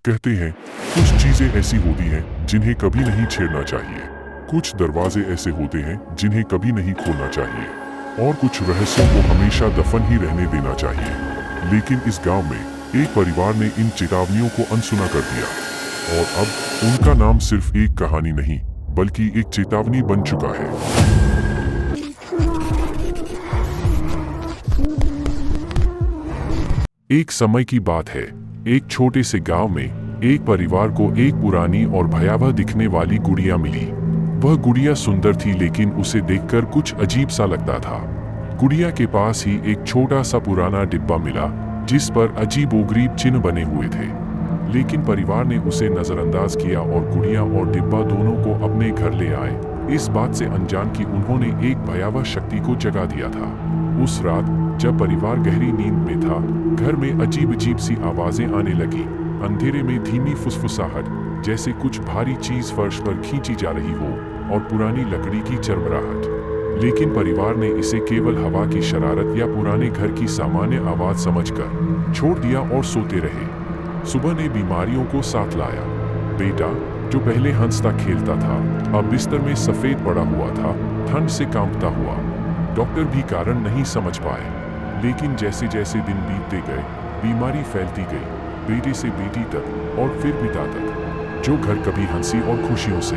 कहते हैं कुछ चीजें ऐसी होती हैं जिन्हें कभी नहीं छेड़ना चाहिए, कुछ दरवाजे ऐसे होते हैं जिन्हें कभी नहीं खोलना चाहिए और कुछ रहस्यों को हमेशा दफन ही रहने देना चाहिए। लेकिन इस गांव में एक परिवार ने इन चेतावनियों को अनसुना कर दिया और अब उनका नाम सिर्फ एक कहानी नहीं बल्कि एक चेतावनी बन चुका है। एक समय की बात है, एक छोटे से गांव में एक परिवार को एक पुरानी और भयावह दिखने वाली गुड़िया मिली। वह गुड़िया सुंदर थी लेकिन उसे देखकर कुछ अजीब सा लगता था। गुड़िया के पास ही एक छोटा सा पुराना डिब्बा मिला जिस पर अजीबोगरीब चिन्ह बने हुए थे। लेकिन परिवार ने उसे नजरअंदाज किया और गुड़िया और डिब्बा दोनों को अपने घर ले आए, इस बात से अनजान कि उन्होंने एक भयावह शक्ति को जगा दिया था। उस रात जब परिवार गहरी नींद में था, घर में अजीब अजीब सी आवाजें आने लगी। अंधेरे में धीमी फुसफुसाहट, जैसे कुछ भारी चीज फर्श पर खींची जा रही हो, और पुरानी लकड़ी की चरमराहट। लेकिन परिवार ने इसे केवल हवा की शरारत या पुराने घर की सामान्य आवाज समझकर छोड़ दिया और सोते रहे। सुबह ने बीमारियों को साथ लाया। बेटा, जो पहले हंसता खेलता था, अब बिस्तर में सफेद पड़ा हुआ था, ठंड से कांपता हुआ। डॉक्टर भी कारण नहीं समझ पाए। लेकिन जैसे जैसे दिन बीतते गए, बीमारी फैलती गई, बेटे से बेटी तक और फिर पिता तक। जो घर कभी हंसी और खुशियों से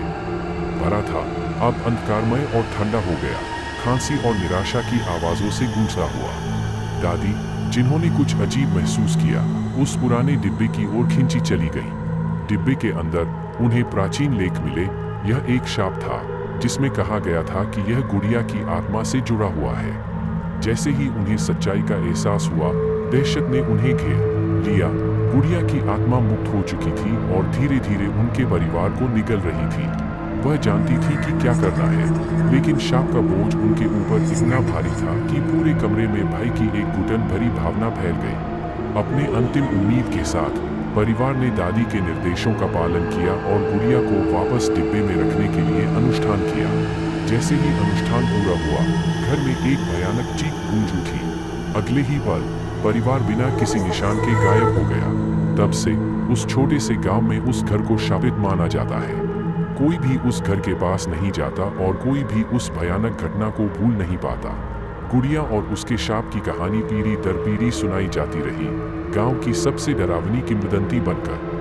भरा था, अब अंधकारमय और ठंडा हो गया, खांसी और निराशा की आवाजों से गूंजता हुआ। दादी, जिन्होंने कुछ अजीब महसूस किया, उस पुराने डिब्बे की ओर खींची चली गई। डिब्बे के अंदर उन्हें प्राचीन लेख मिले। यह एक शाप था जिसमें कहा गया था कि यह गुड़िया की आत्मा से जुड़ा हुआ है। जैसे ही उन्हें सच्चाई का एहसास हुआ, दहशत ने उन्हें घेर लिया। गुड़िया की आत्मा मुक्त हो चुकी थी और धीरे धीरे उनके परिवार को निगल रही थी। वह जानती थी कि क्या करना है, लेकिन शाप का बोझ उनके ऊपर इतना भारी था कि पूरे कमरे में भय की एक घुटन भरी भावना फैल गई। अपने अंतिम उम्मीद के साथ परिवार ने दादी के निर्देशों का पालन किया और गुड़िया को वापस डिब्बे में रखने के लिए अनुष्ठान किया। जैसे ही अनुष्ठान पूरा हुआ, घर में एक भयानक चीख गूंज उठी। अगले ही पल परिवार बिना किसी निशान के गायब हो गया। तब से उस छोटे से गांव में उस घर को शापित माना जाता है। कोई भी उस घर के पास नहीं जाता और कोई भी उस भयानक घटना को भूल नहीं पाता। गुड़िया और उसके शाप की कहानी पीढ़ी दर पीढ़ी सुनाई जाती रही, गांव की सबसे डरावनी किंवदंती बनकर।